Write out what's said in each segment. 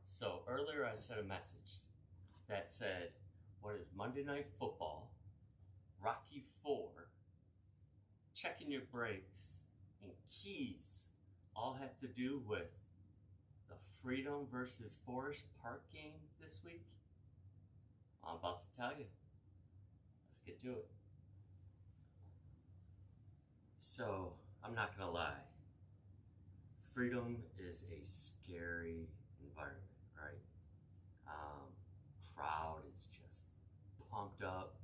So earlier I sent a message that said, what is Monday Night Football, Rocky 4, checking your brakes, and keys all have to do with the Freedom versus Forest Park game this week? I'm about to tell you. Let's get to it. So, I'm not gonna lie. Freedom is a scary environment, right? Crowd is just pumped up.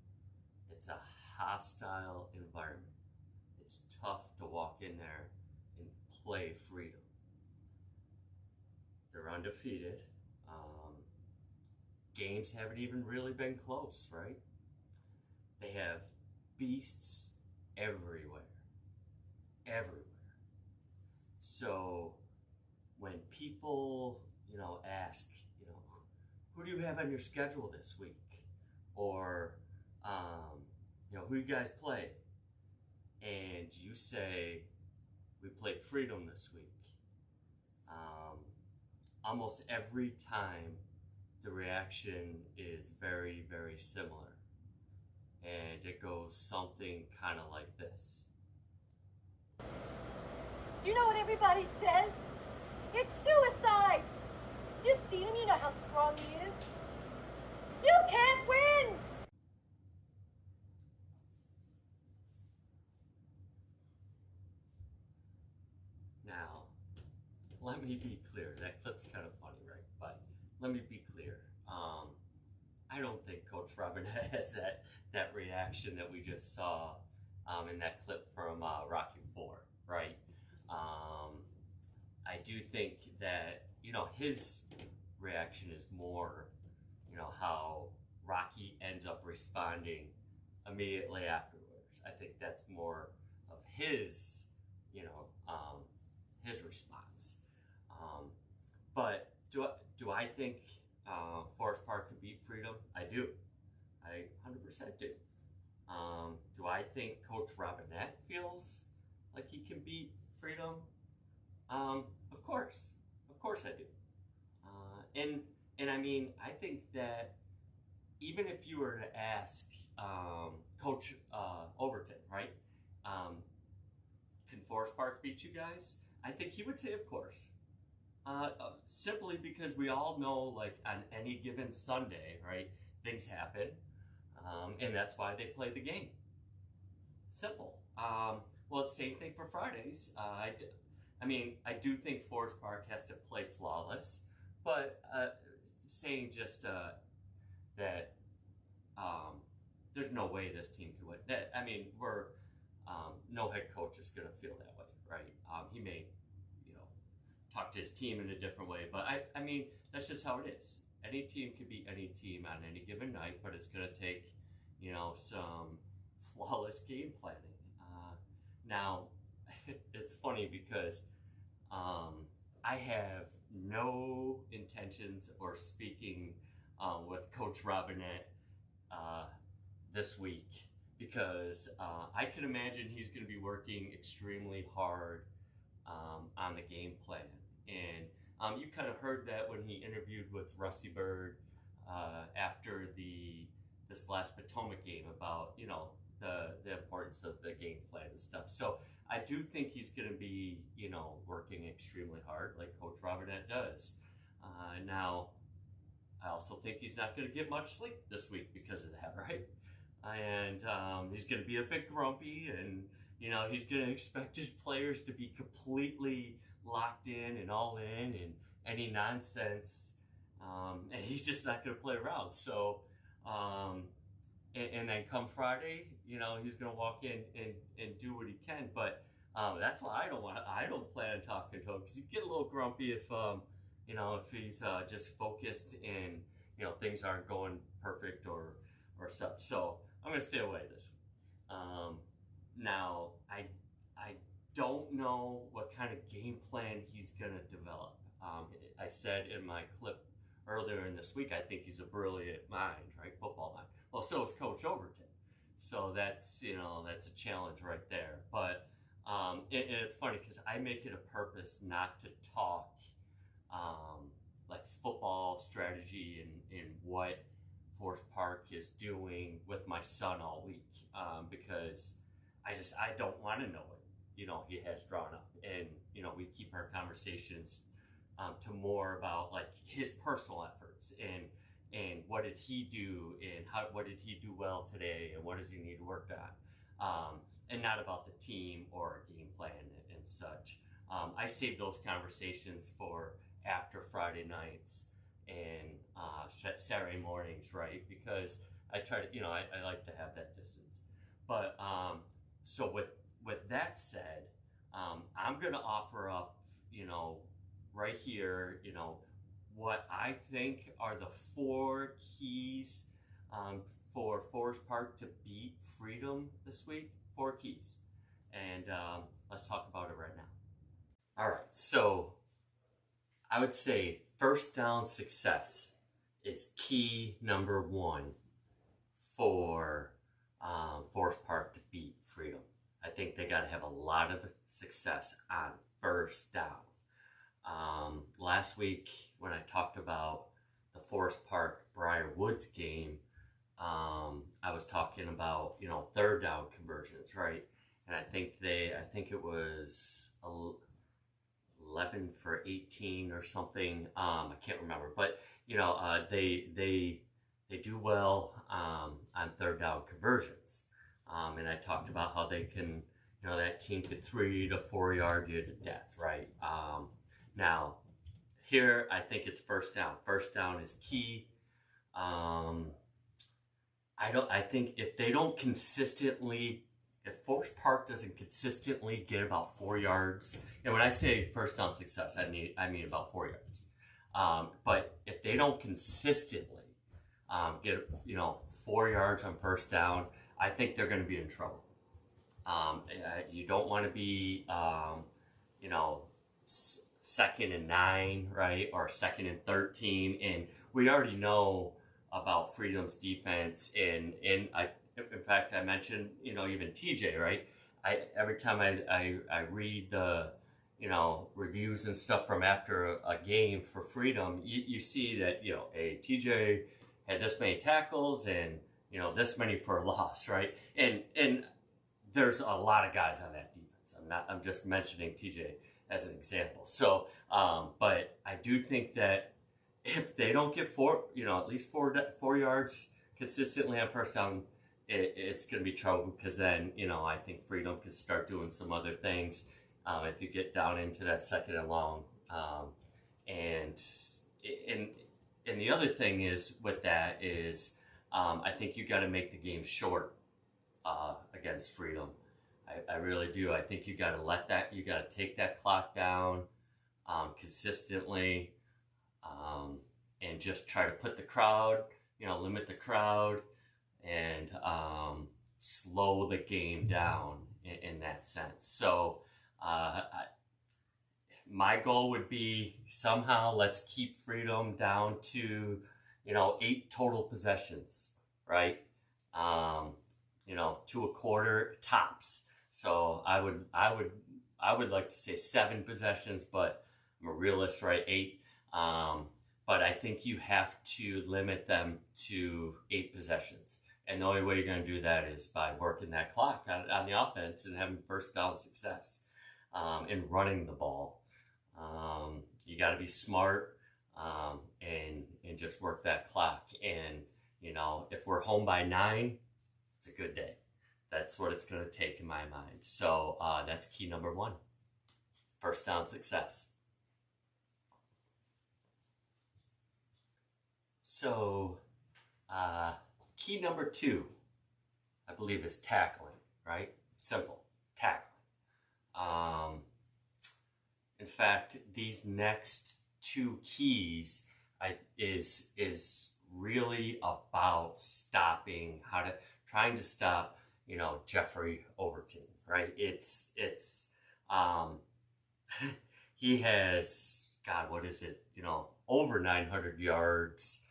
It's a hostile environment. It's tough to walk in there and play Freedom. They're undefeated. Games haven't even really been close, right? They have beasts everywhere. Everywhere. So when people, ask, who do you have on your schedule this week? Or, who you guys play? And you say, we played Freedom this week. Almost every time the reaction is very, very similar. And it goes something kind of like this. You know what everybody says? It's suicide! You've seen him, you know how strong he is. You can't win! Now, let me be clear. That clip's kind of funny, right? But let me be clear. I don't think Coach Robinette has that reaction that we just saw in that clip from Rocky 4, right? I do think that, his reaction is more, how Rocky ends up responding immediately afterwards. I think that's more of his, his response. But do I think Forest Park could beat Freedom? I do. I 100% do. Do I think Coach Robinette feels like he can beat Freedom? Of course I do. And I mean, I think that even if you were to ask Coach Overton, right? Can Forest Park beat you guys? I think he would say, of course. Simply because we all know, like, on any given Sunday, right, things happen, and that's why they play the game. Simple. Well, it's the same thing for Fridays. I do think Forest Park has to play flawless, but saying just that there's no way this team can win. No head coach is going to feel that way, right? He may, talk to his team in a different way, but I mean, that's just how it is. Any team can beat any team on any given night, but it's going to take, some flawless game planning. Now, it's funny because I have no intentions or speaking with Coach Robinette this week because I can imagine he's going to be working extremely hard on the game plan. And you kind of heard that when he interviewed with Rusty Bird after this last Potomac game about, the importance of the game plan and stuff. So I do think he's going to be, working extremely hard like Coach Robinette does. Now, I also think he's not going to get much sleep this week because of that, right? And he's going to be a bit grumpy and, he's going to expect his players to be completely locked in and all in and any nonsense. And he's just not going to play around. So, and then come Friday, he's going to walk in and do what he can. But that's why I don't plan on talking to him because he'd get a little grumpy if he's just focused and, things aren't going perfect or such. So I'm going to stay away this week. Now, I don't know what kind of game plan he's going to develop. I said in my clip earlier in this week, I think he's a brilliant mind, right? Football mind. Well, so is Coach Overton. So that's a challenge right there. But and it's funny because I make it a purpose not to talk like football football strategy and what Forest Park is doing with my son all week, because I don't want to know it. He has drawn up, and we keep our conversations to more about like his personal efforts and what did he do and what did he do well today and what does he need to work on, and not about the team or game plan and such. I save those conversations for after Friday nights and Saturday mornings, right? Because I try to, I like to have that distance. But so with that said, I'm gonna offer up, right here, what I think are the 4 keys for Forest Park to beat Freedom this week. 4 keys, and let's talk about it right now. All right, so I would say first down success is key number 1 for Forest Park to beat Freedom. I think they got to have a lot of success on first down. Last week when I talked about the Forest Park Briar Woods game, I was talking about, third down conversions, right? And I think it was 11 for 18 or something. I can't remember, but they do well on third down conversions. And I talked about how they can, that team could 3 to 4 yard you to death, right? Now here I think it's first down. First down is key. I think if Forest Park doesn't consistently get about 4 yards, and when I say first down success, I mean about 4 yards. But if they don't consistently get 4 yards on first down, I think they're going to be in trouble. You don't want to be, 2nd and 9, right, or 2nd and 13, and we already know about Freedom's defense, and in fact, I mentioned, even TJ, right? Every time I read the, reviews and stuff from after a game for Freedom, you see that, hey, TJ had this many tackles and, this many for a loss, right? And there's a lot of guys on that defense. I'm just mentioning TJ as an example. So, but I do think that if they don't get at least 4 yards consistently on first down, it's going to be trouble, because then, I think Freedom can start doing some other things if you get down into that 2nd and long. And the other thing is with that is I think you got to make the game short against Freedom. I really do. I think you got to take that clock down consistently, and just try to put the crowd, limit the crowd, and slow the game down in that sense. So my goal would be somehow let's keep Freedom down to 8 total possessions, right? To a quarter tops. So I would like to say 7 possessions, but I'm a realist, right? 8. But I think you have to limit them to 8 possessions. And the only way you're going to do that is by working that clock on the offense and having first down success, and running the ball. You got to be smart, and just work that clock. And, if we're home by 9, it's a good day. That's what it's going to take in my mind. So that's key number 1, first down success. So key number 2, I believe, is tackling, right? Simple, tackling. In fact, these next 2 keys is really about trying to stop, Jeffrey Overton, right? It's he has, God, what is it? Over 900 yards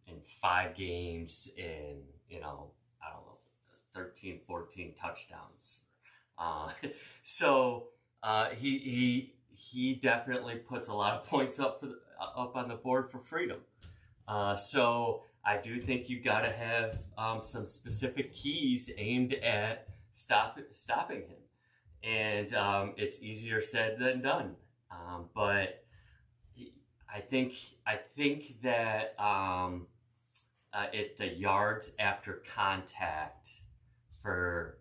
in 5 games, in, I don't know, 13, 14 touchdowns. So he he definitely puts a lot of points up up on the board for Freedom. So I do think you got to have some specific keys aimed at stopping him, and it's easier said than done. But I think that the yards after contact for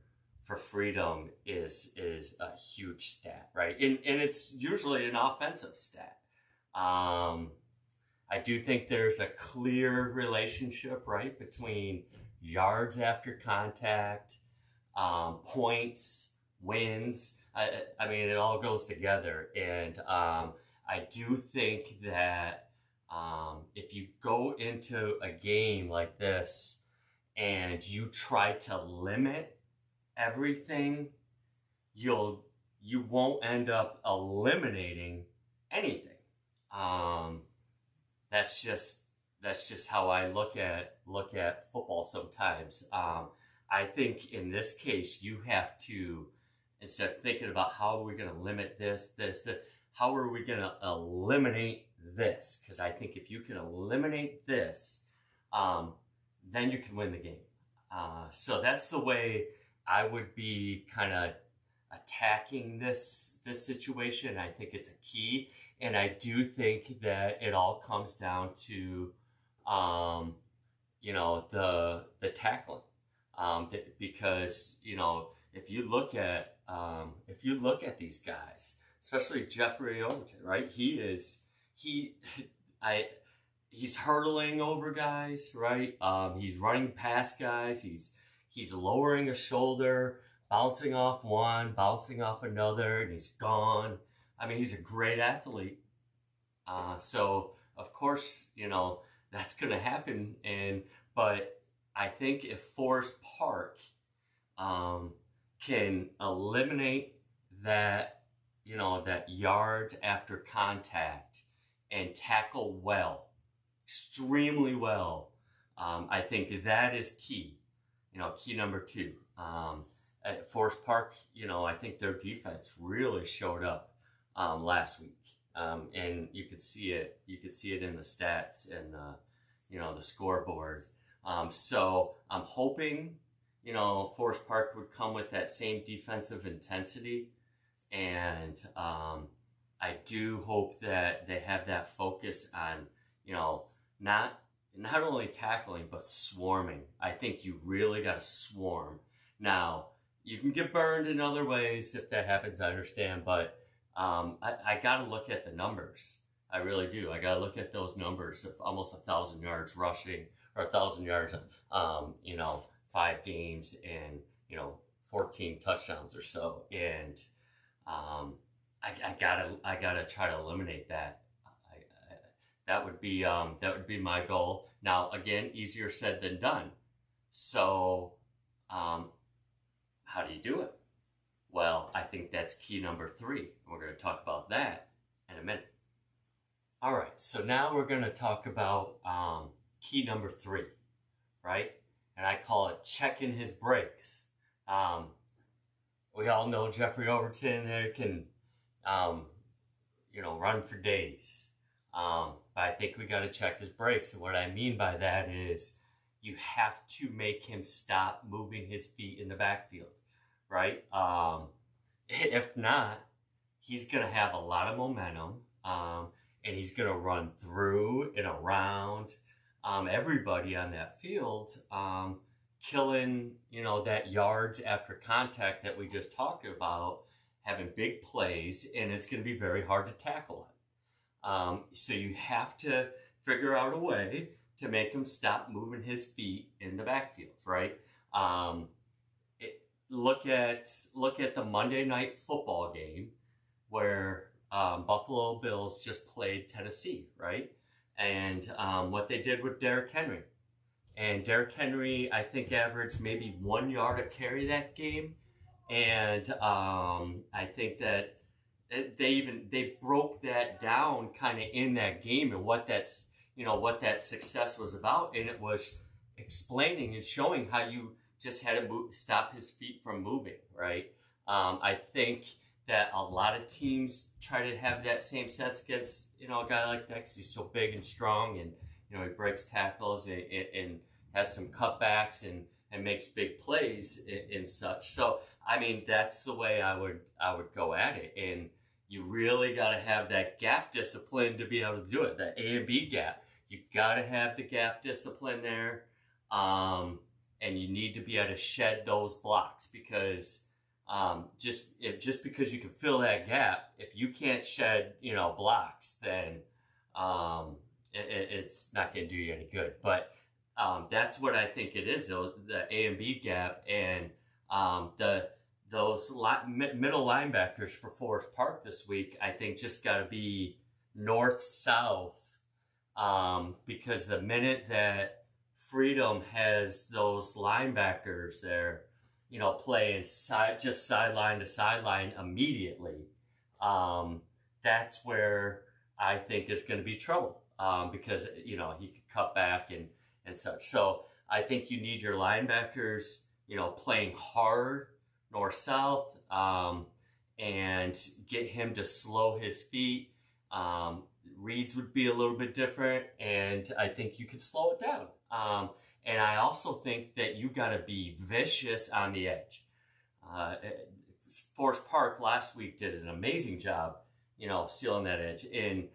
Freedom is a huge stat, right? And it's usually an offensive stat. I do think there's a clear relationship, right, between yards after contact, points, wins. I mean, it all goes together. And I do think that if you go into a game like this and you try to limit everything, you won't end up eliminating anything. That's just how I look at football sometimes. I think in this case you have to, instead of thinking about how are we going to limit this, how are we going to eliminate this? Because I think if you can eliminate this, then you can win the game. So that's the way I would be kind of attacking this situation. I think it's a key, and I do think that it all comes down to, the tackling, because if you look at these guys, especially Jeffrey Overton, right? He's hurdling over guys, right? He's running past guys. He's lowering a shoulder, bouncing off one, bouncing off another, and he's gone. I mean, he's a great athlete. So of course, that's going to happen. But I think if Forest Park can eliminate that, that yard after contact and tackle well, extremely well, I think that is key. Key number 2. At Forest Park, I think their defense really showed up last week, and you could see it. You could see it in the stats and the scoreboard. So I'm hoping Forest Park would come with that same defensive intensity, and I do hope that they have that focus on not only tackling but swarming. I think you really got to swarm. Now you can get burned in other ways if that happens, I understand, but I got to look at the numbers. I really do. I got to look at those numbers of almost 1,000 yards rushing, or 1,000 yards, 5 games and 14 touchdowns or so, and I gotta try to eliminate that. That would be my goal. Now again, easier said than done. So how do you do it? Well, I think that's key number 3. And we're going to talk about that in a minute. All right, so now we're going to talk about key number 3, right? And I call it checking his brakes. We all know Jeffrey Overton can, run for days. But I think we got to check his brakes. And what I mean by that is you have to make him stop moving his feet in the backfield, right? If not, he's going to have a lot of momentum, and he's going to run through and around everybody on that field, killing, that yards after contact that we just talked about, having big plays, and it's going to be very hard to tackle him. So you have to figure out a way to make him stop moving his feet in the backfield, right? Look at the Monday Night Football game where Buffalo Bills just played Tennessee, right? And what they did with Derrick Henry. And Derrick Henry, I think, averaged maybe 1 yard a carry that game. And I think that they broke that down kind of in that game and what that success was about. And it was explaining and showing how you just had to stop his feet from moving, right? I think that a lot of teams try to have that same sense against, a guy like that because he's so big and strong, and he breaks tackles and has some cutbacks and makes big plays and such. So I mean, that's the way I would go at it, and you really got to have that gap discipline to be able to do it. That A and B gap, you got to have the gap discipline there, and you need to be able to shed those blocks because just because you can fill that gap, if you can't shed blocks, then it's not going to do you any good. But that's what I think it is, though, the A and B gap, and those middle linebackers for Forest Park this week, I think just got to be north-south, because the minute that Freedom has those linebackers there, playing just sideline to sideline immediately, that's where I think is going to be trouble, because, he could cut back and such. So I think you need your linebackers, playing hard north-south, and get him to slow his feet. Reads would be a little bit different, and I think you could slow it down. And I also think that you got to be vicious on the edge. Forest Park last week did an amazing job, sealing that edge. And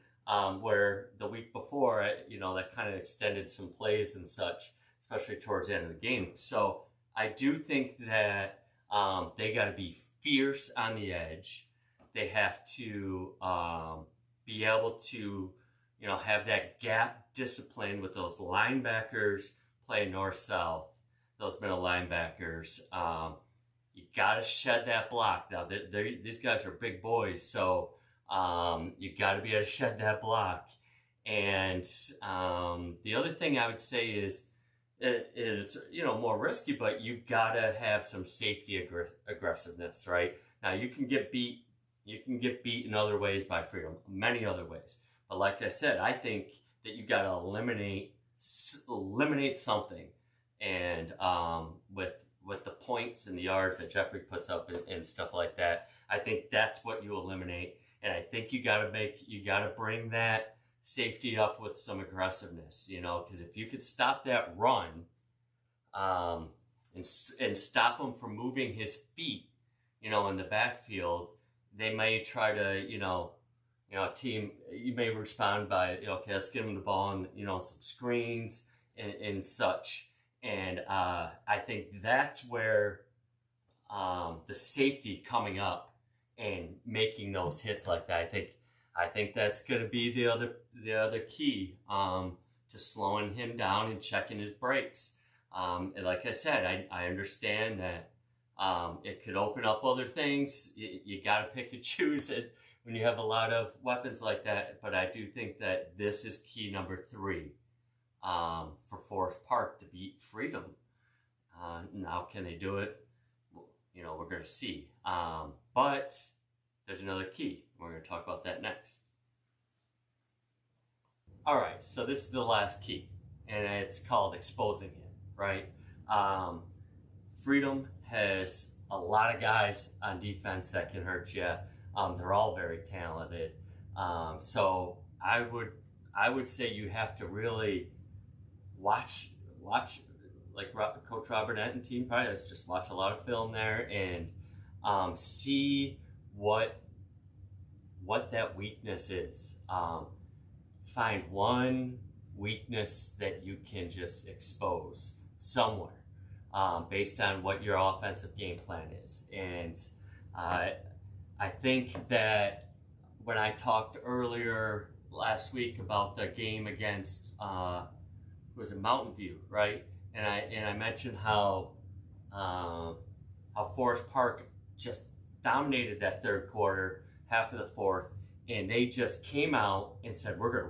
where the week before, that kind of extended some plays and such, especially towards the end of the game. So I do think that they got to be fierce on the edge. They have to be able to, have that gap discipline with those linebackers playing north-south, those middle linebackers. You got to shed that block. Now, these guys are big boys, so you got to be able to shed that block. And the other thing I would say is, it is more risky, but you gotta have some safety aggressiveness, right? Now you can get beat in other ways by Freedom, many other ways. But like I said, I think that you gotta eliminate something, and with the points and the yards that Jeffrey puts up and stuff like that, I think that's what you eliminate. And I think you gotta bring that safety up with some aggressiveness, because if you could stop that run, and stop him from moving his feet, in the backfield, they may try to, team, you may respond by, okay, let's give him the ball and, some screens and such. And I think that's where the safety coming up and making those hits like that, I think that's going to be the other key to slowing him down and checking his brakes. And like I said, I understand that it could open up other things. You got to pick and choose it when you have a lot of weapons like that. But I do think that this is key number 3 for Forest Park to beat Freedom. Now, can they do it? We're going to see. But there's another key. We're going to talk about that next. All right, so this is the last key, and it's called exposing him, right? Freedom has a lot of guys on defense that can hurt you. They're all very talented. So I would say you have to really watch like Coach Robert and team probably does, just watch a lot of film there and see what that weakness is. Find one weakness that you can just expose somewhere based on what your offensive game plan is. And I think that when I talked earlier last week about the game against was it Mountain View, right? And I mentioned how Forest Park just dominated that third quarter, half of the fourth, and they just came out and said, we're going to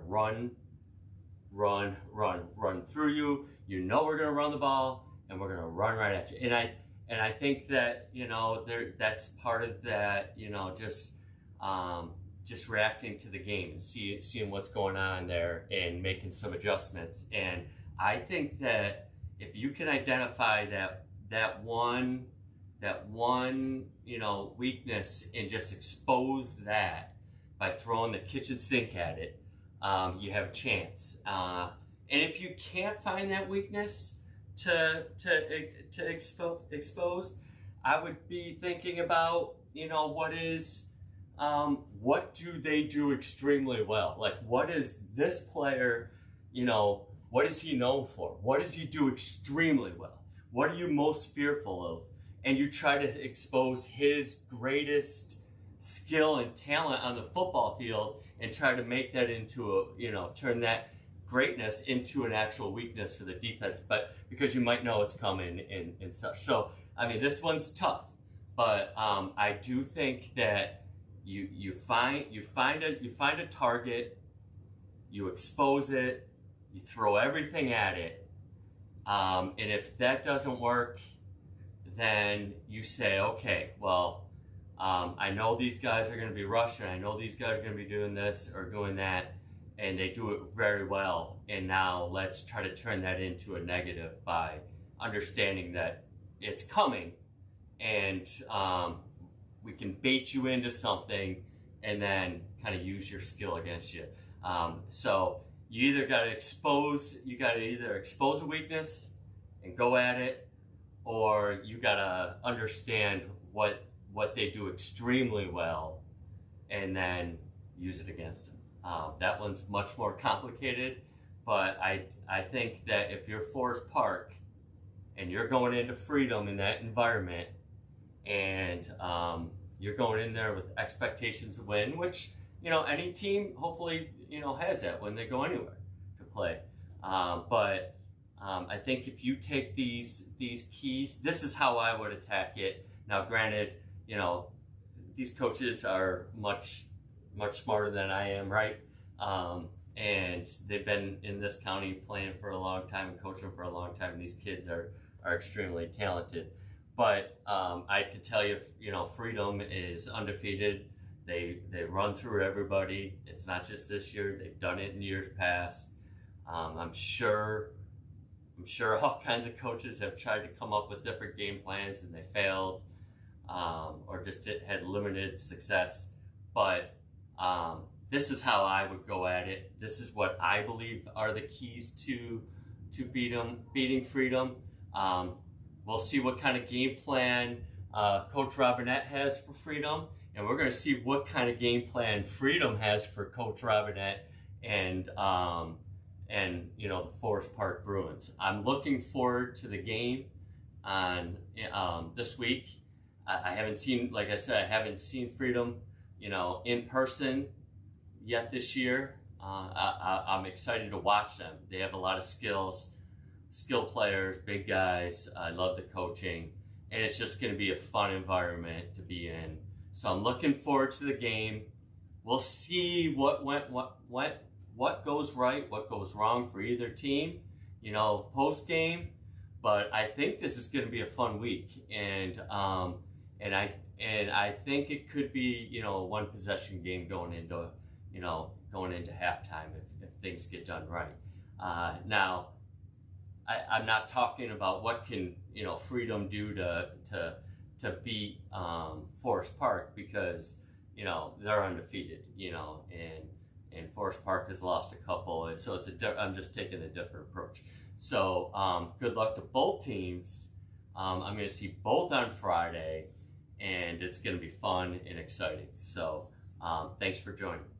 run through you. We're going to run the ball, and we're going to run right at you. And I think that, that's part of that, just reacting to the game and seeing what's going on there and making some adjustments. And I think that if you can identify that one weakness and just expose that by throwing the kitchen sink at it, you have a chance. And if you can't find that weakness to expose, I would be thinking about, what do they do extremely well? Like, what is this player, what is he known for? What does he do extremely well? What are you most fearful of? And you try to expose his greatest skill and talent on the football field and try to make that into turn that greatness into an actual weakness for the defense, but because you might know it's coming and such. So, I mean, this one's tough, but I do think that you find a target, you expose it, you throw everything at it, and if that doesn't work, then you say, okay, well, I know these guys are going to be rushing, I know these guys are going to be doing this or doing that, and they do it very well, and now let's try to turn that into a negative by understanding that it's coming, and we can bait you into something and then kind of use your skill against you. So you either got to expose a weakness and go at it, or you got to understand what they do extremely well and then use it against them. That one's much more complicated, but I think that if you're Forest Park and you're going into Freedom in that environment, and you're going in there with expectations to win, which any team hopefully has that when they go anywhere to play. But I think if you take these keys, this is how I would attack it. Now, granted, these coaches are much smarter than I am, right? And they've been in this county playing for a long time and coaching for a long time. And these kids are extremely talented. But I could tell you, Freedom is undefeated. They run through everybody. It's not just this year. They've done it in years past. I'm sure all kinds of coaches have tried to come up with different game plans and they failed, or just had limited success. But this is how I would go at it. This is what I believe are the keys to beating Freedom. We'll see what kind of game plan Coach Robinette has for Freedom, and we're going to see what kind of game plan Freedom has for Coach Robinette and the Forest Park Bruins. I'm looking forward to the game on this week. I haven't seen, like I said, I haven't seen Freedom, in person yet this year. I'm excited to watch them. They have a lot of skilled players, big guys. I love the coaching, and it's just going to be a fun environment to be in. So I'm looking forward to the game. We'll see what goes right, what goes wrong for either team, post game. But I think this is going to be a fun week, and I think it could be a one possession game going into halftime if things get done right. Now, I'm not talking about what can Freedom do to beat Forest Park, because they're undefeated, and Forest Park has lost a couple, and so I'm just taking a different approach. So good luck to both teams. I'm going to see both on Friday, and it's going to be fun and exciting. So thanks for joining.